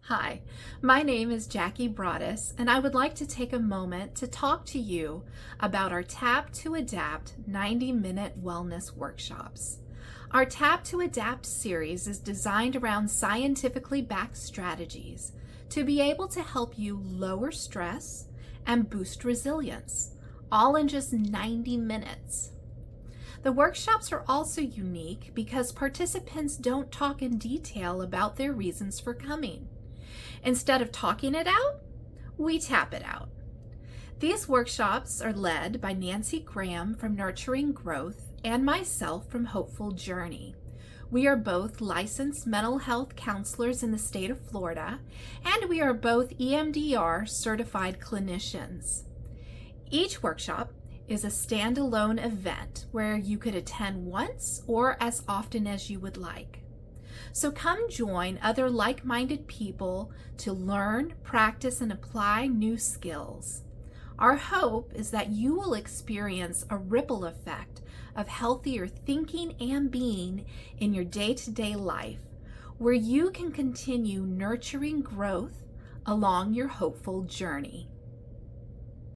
Hi, my name is Jackie Broaddus, and I would like to take a moment to talk to you about our Tap to Adapt 90-minute wellness workshops. Our Tap to Adapt series is designed around scientifically backed strategies to be able to help you lower stress and boost resilience, all in just 90 minutes. The workshops are also unique because participants don't talk in detail about their reasons for coming. Instead of talking it out, we tap it out. These workshops are led by Nancy Graham from Nurturing Growth and myself from Hopeful Journey. We are both licensed mental health counselors in the state of Florida, and we are both EMDR certified clinicians. Each workshop is a standalone event where you could attend once or as often as you would like. So come join other like-minded people to learn, practice, and apply new skills. Our hope is that you will experience a ripple effect of healthier thinking and being in your day-to-day life, where you can continue nurturing growth along your hopeful journey.